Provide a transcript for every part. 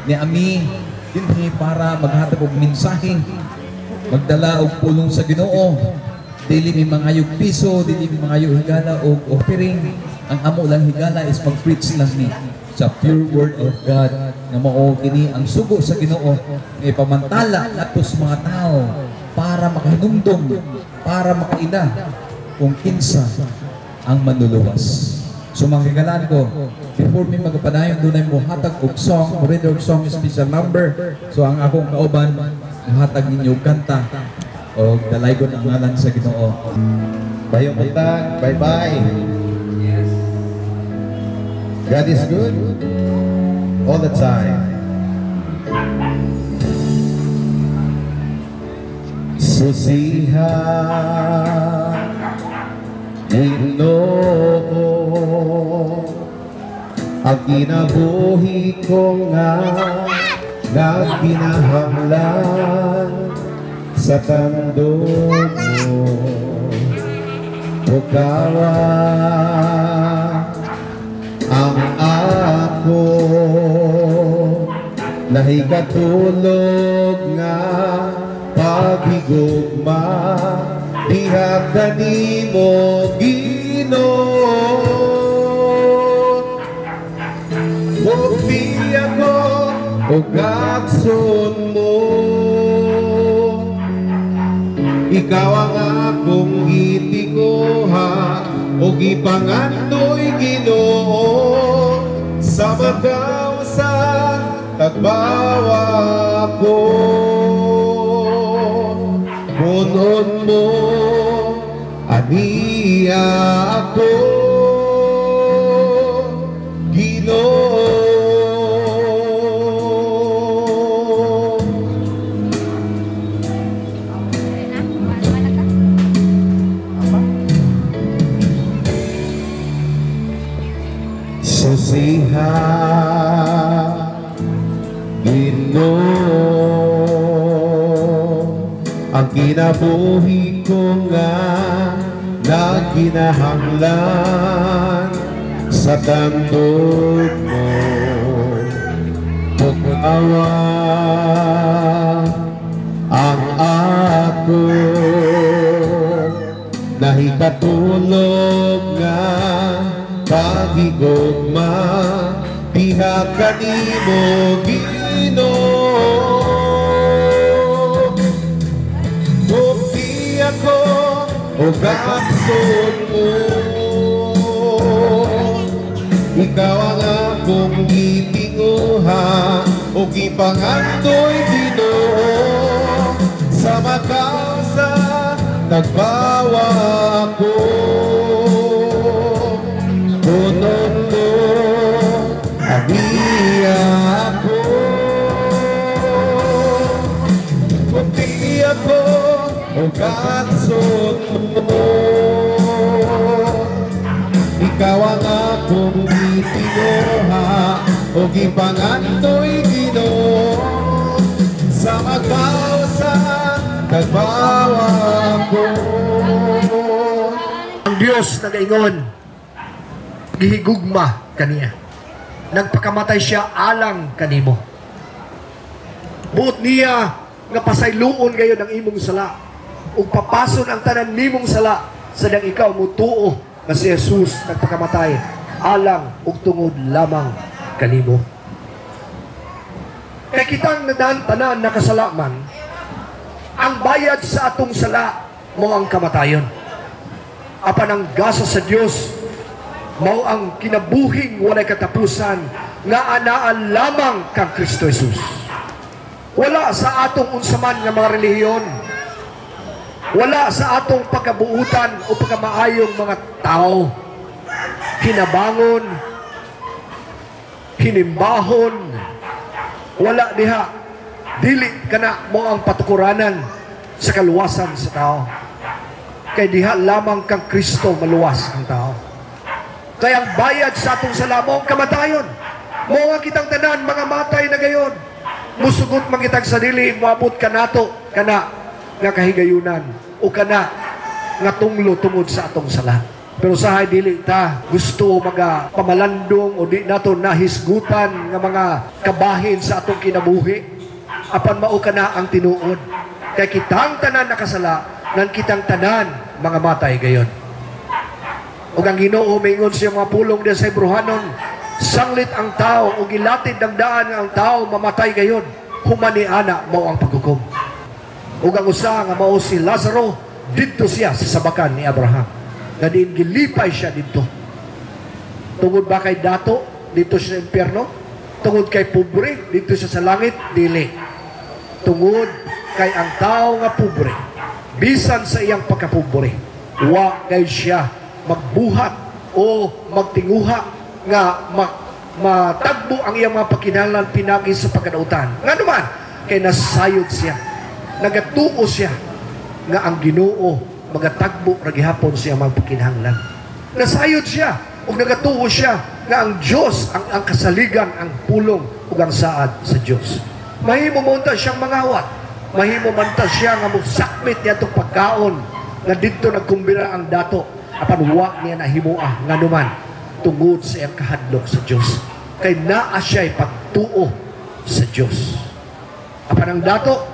ni Ami dinhi para maghatag og mensahe, magdala og pulong sa Ginoo. Dili mi mangayog piso, dili mi mangayog higala og offering. Ang amo lang higala is mag-preach lang ni sa pure word of God nga mao kini ang sugo sa Ginoo nga ipamantala nato sa mga tao para makahinumdom, para makaina kung kinsa ang manluluwas. So mga kagalaan ko, before mi magpadayon dunay mo hatag og song, mo read og song special number. So ang akong kauban hatag ninyo kanta o dalaygon ang ngalan sa Ginoo. Bayong buntag, bye-bye. God is good all the time. Susiha Ginoo ang kinabuhi ko nga kinahanglan sa tandog mo. Ukawa ang ako nahikatulog nga paghigugma diha kanimo Ginoo. Bukti ako ug akson mo, ikaw ang akong gitiguha ug ipangandoy Ginoo sa magkausa tagbawa ko. Punon mo aniya ako Ginoo. Susiha Ginoo ang kinabuhi ko nga kinahanglan sa tandog mo. Ukawa ang ako nahikatulog nga paghigugma diha kanimo Ginoo. Bukti ako ug akson mo, ikaw ang akong gitinguha ug ipangandoy Ginoo sa makausa tagbawa ko. Punon mo aniya ako, bukti ako ug akson mo, ikaw ang akong gitinguha ug ipangandoy Ginoo sa magkausa tagbawa ko. Ang Dios nagaingon, gihigugma kaniya, nagpakamatay siya alang kanimo. Buot niya nga pasayloon gayon ang imong sala ug papason ang tanan nimong sala sadang ikaw mutuo nga si Jesus nagpakamatay alang ug tungod lamang kanimo. Kay kitang tanan nakasalaman, ang bayad sa atong sala mo ang kamatayon. Apan ang gasa sa Dios mao ang kinabuhing walay katapusan nga anaan lamang kang Kristo Jesus. Wala sa atong unsaman nga mga relihiyon, wala sa atong pagkabuutan o pagkamaayong mga tao, hinabangon, hinimbahon, wala diha, dili kana mo ang patukuranan sa kaluwasan sa tao. Kay diha lamang kang Kristo maluwas ang tao. Kaya ang bayad sa atong sala mo ang kamatayon. Mo nga kitang tanan mga matay na gayon. Musugot man kitang sadili, moabot ka nato kana nga kahigayunan o kana nga tunglo tungod sa atong sala. Pero sahay dili ta gusto mga pamalandong o di nato nahisgutan nga mga kabahin sa atong kinabuhi. Apan mao kana ang tinuod. Kay kitang tanan nakasala, nan kitang tanan mga matay gayon. Ug ang Ginoo mingon siya mga pulong diya sa Hebrehanon, sanglit ang tao o gilatid ng daan nga ang tao mamatay gayon. Humani ana mao ang paghukom. Ug ang usa nga mao si Lazaro, didto siya sa sabakan ni Abraham. Gadiin gilipay siya dito. Tungod ba kay dato, dito siya sa impyerno? Tungod kay pobre, dito siya sa langit? Dili. Tungod kay ang tao nga pobre, bisan sa iyang pagkapobre, wa kay siya magbuhat o magtinguha nga matagbo ang iyang mga pagkinahanglan pinagi sa pagkadautan. Nga naman, kay nasayod siya. Nagatuo siya nga ang Ginoo magatagbo ra gihapon siya magpakinahanglan. Nasayod siya ug nagatuo siya nga ang Dios ang kasaligan, ang pulong ug ang saad sa Dios. Mahimo man ta siyang mangawat. Mahimo man ta siya nga musakmit niyadtong pagkaon nga didto nagkumbira ang dato apan wa niya nahimuah nganuman tungod sa iyang kahadlok sa Dios. Kay naa siya pagtuo sa Dios. Apan ang dato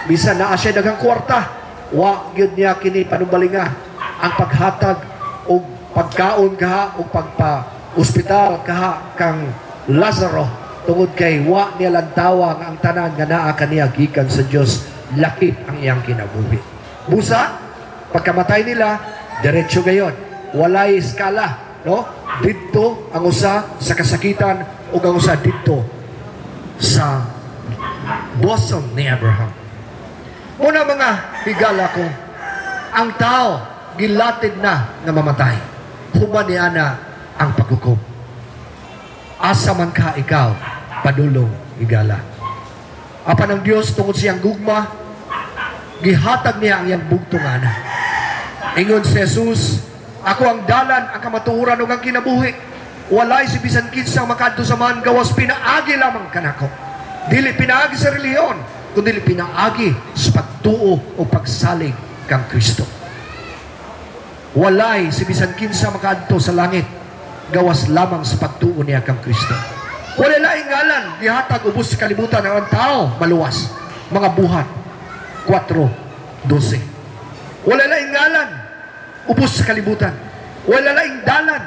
bisan naa siya daghang kwarta, wa gyud niya kini panubalinga ang paghatag og pagkaon kaha og pagpa-ospital kaha kang Lazaro tungod kay wa niya lantawa nga ang tanan nga naa kaniya gikan sa Dios, lakip ang iyang kinabuhi. Busa pagkamatay nila diretso gayon, walay skala, no? Didto ang usa sa kasakitan ug ang usa didto sa bosom ni Abraham. Muna mga higala ko, ang tao gilatid na nga mamatay. Humani ana ang paghukom. Asa man ka ikaw, padulong higala. Apan ang Dios tungod siyang gugma, gihatag niya ang iyang bugtong ana. Ingon si Jesus, ako ang dalan, ang kamatuoran ug ang kinabuhi. Walay si bisan kinsa makadto sa man gawas pinaagi lamang kanako. Dili pinaagi sa relihiyon, kundi pinaagi sa pagtuo o pagsalig kang Kristo. Walay si bisan kinsa makadto sa langit gawas lamang sa pagtuo niya kang Kristo. Wala laing ngalan gihatag ubos sa kalibutan ang tao maluwas. Mga buhat 4:12. Wala laing ngalan ubos sa kalibutan. Wala laing dalan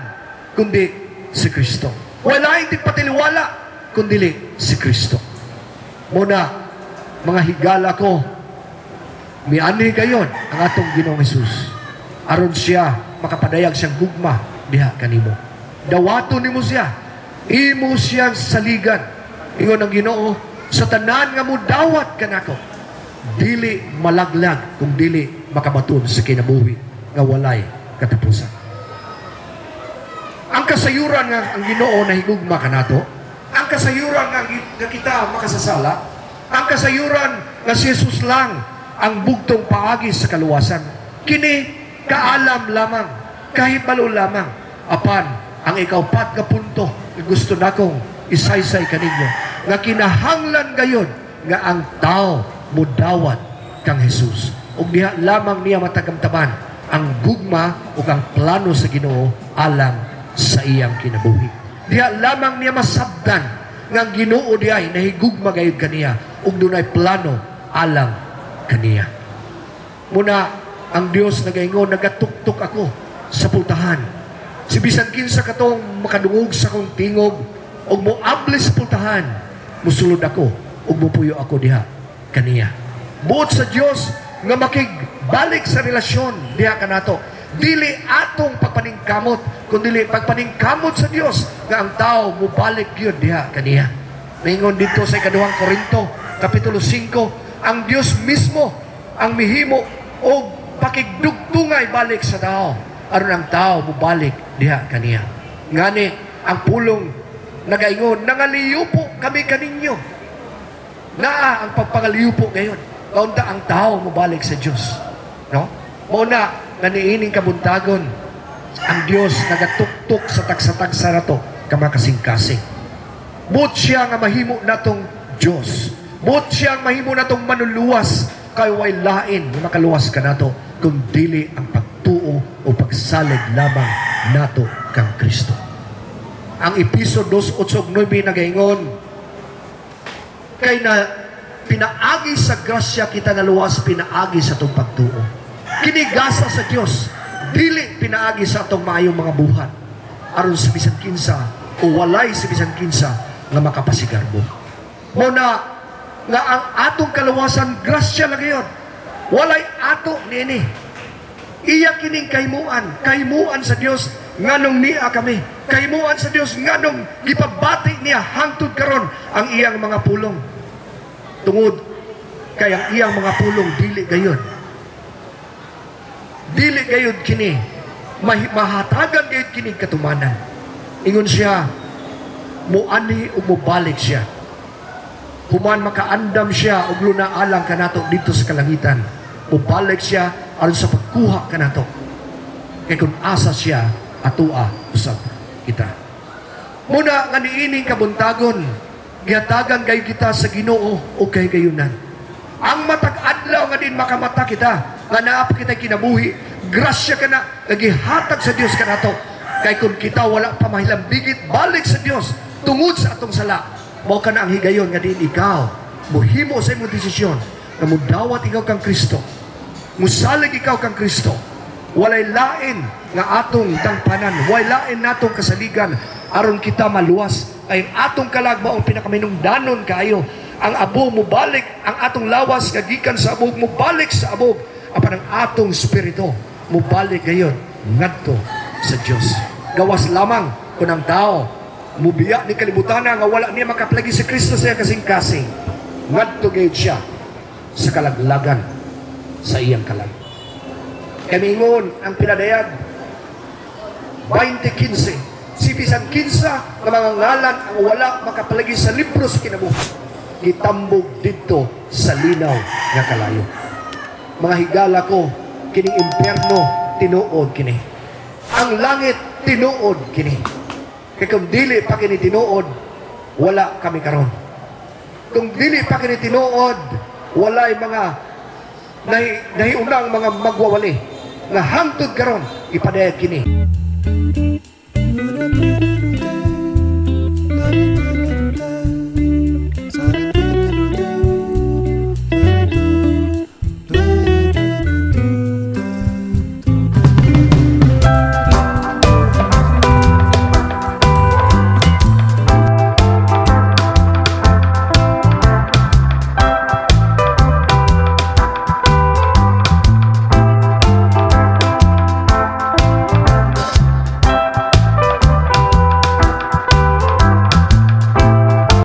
kundi si Kristo. Wala laing tigpatiliwala kundi si Kristo. Muna mga higala ko, mianhi gayon ang atong Ginoong Hesus. Aron siya makapadayag siyang gugma diha kanimo. Dawaton nimo siya, imo siyang saligan. Ingon ang Ginoo, sa tanan nga mo dawat kanako, dili malaglag kung dili makabaton sa kinabuhi nga walay katapusan. Ang kasayuran nga ang Ginoo nahigugma kanato, ang kasayuran nga kita makasasala, ang kasayuran nga si Jesus lang ang bugtong paagi sa kaluwasan. Kini kaalam lamang, kahibalo lamang. Apan, ang ikaupat nga punto, gusto na kong isaysay kaninyo, nga kinahanglan gayon nga ang tao mudawat kang Jesus. Ug diha lamang niya matagamtaman ang gugma o ang plano sa Ginoo alang sa iyang kinabuhi. Diha lamang niya masabdan nga ang Ginoo diay nahigugma gayud kaniya ug dunay plano alang kaniya. Muna ang Dios nagaingon, nagatuktok ako sa pultahan. Si bisan kinsa katong makadungog sa kong tingog ug moabli sa pultahan, musulod ako ug mupuyo ako diha kaniya. Buot sa Dios nga makigbalik sa relasyon diha kanato, dili atong pagpaningkamot kundi pagpaningkamot sa Dios nga ang tao mubalik gyud diha kaniya. Ningon dito sa 2 Korinto Kapitulo 5, ang Dios mismo ang mihimo o pakigdugtungay balik sa tao aron ang tao mubalik diha kaniya. Ngani ang pulong nagaingon, nangaliyupo kami kaninyo. Naa ang pagpangaliupo ngayon. Kaunta ang tao mubalik sa Dios. No? Muna naniining kabuntagon ang Dios nagatuktok sa tagsa-tagsa nato kamakasing-kasing. But siya nga mahimo natong Dios. But siya nga mahimo natong manuluwas kay way lain nga makaluwas ka nato kung dili ang pagtuo pagtuo o pagsalig lamang nato kang Kristo. Ang episode 2:8-9 nagaingon, kay na pinaagi sa grasya kita naluwas, pinaagi sa itong pagtuo. Kinigasa sa Diyos, dili pinaagi sa itong maayong mga buhat, aron sa bisan kinsa o walay sa bisan kinsa nga makapasigarbo. Muna nga ang atong kaluwasan, grasya lang yun. Walay ato nini. Iya kining kaimuan sa Dios nganong niya kami. Kaimuan sa Dios nganong gipabati niya hangtod karon ang iyang mga pulong. Tungod kay ang iyang mga pulong dili gayon. Dili gayon kini. Mahatagan gayon kini katumanan. Ingon siya, muani ug mubalik siya. Human makaandam siya ug lunaalang kanato dito sa kalangitan. Mubalik siya aron sa pagkuha kanato. Kay kung asa siya atua usab kita. Muna nga niining kabuntagon, gihatagan kay kita sa Ginoo o kay gayunan. Ang matag adlaw nga din makamata kita, nga naap kita kinabuhi, grasya kana nagihatag sa Dios kanato. Kay kung kita wala pa mahilambigit, balik sa Dios tungod sa atong sala. Mao kana ang higayon nga din ikaw muhimo sa imong desisyon nga mudawat ikaw kang Kristo. Musalig ikaw kang Kristo. Walay lain nga atong tangpanan, walay lain natong kasaligan aron kita maluwas. Ay atong kalagba ang pinakaminungdanon kayo. Ang abog mo balik, ang atong lawas nga gikan sa abog mo balik sa abog. Apan ang atong spirito mo balik gayon ngadto sa Dios. Gawas lamang kun ang tao mubiya ni kalibutan nga wala niya makaplagi sa Kristo sa kasing-kasing. Ngadto gayud siya sa kalaglagan sa iyang kalag. Kamingon ang pinadayag 20:15, si bisan kinsa nga mga ngalan ang wala makapalagi sa libro sa kinabuhi, gitambog dito sa linaw nga kalayo. Mga higala ko, kining impyerno tinuod kini. Ang langit tinuod kini. Kaya kung dili pa kini tinuod, wala kami karon. Kung dili pa kini tinuod, walay mga nahiunang mga magwawali nga hangtod karon ipadayag kini.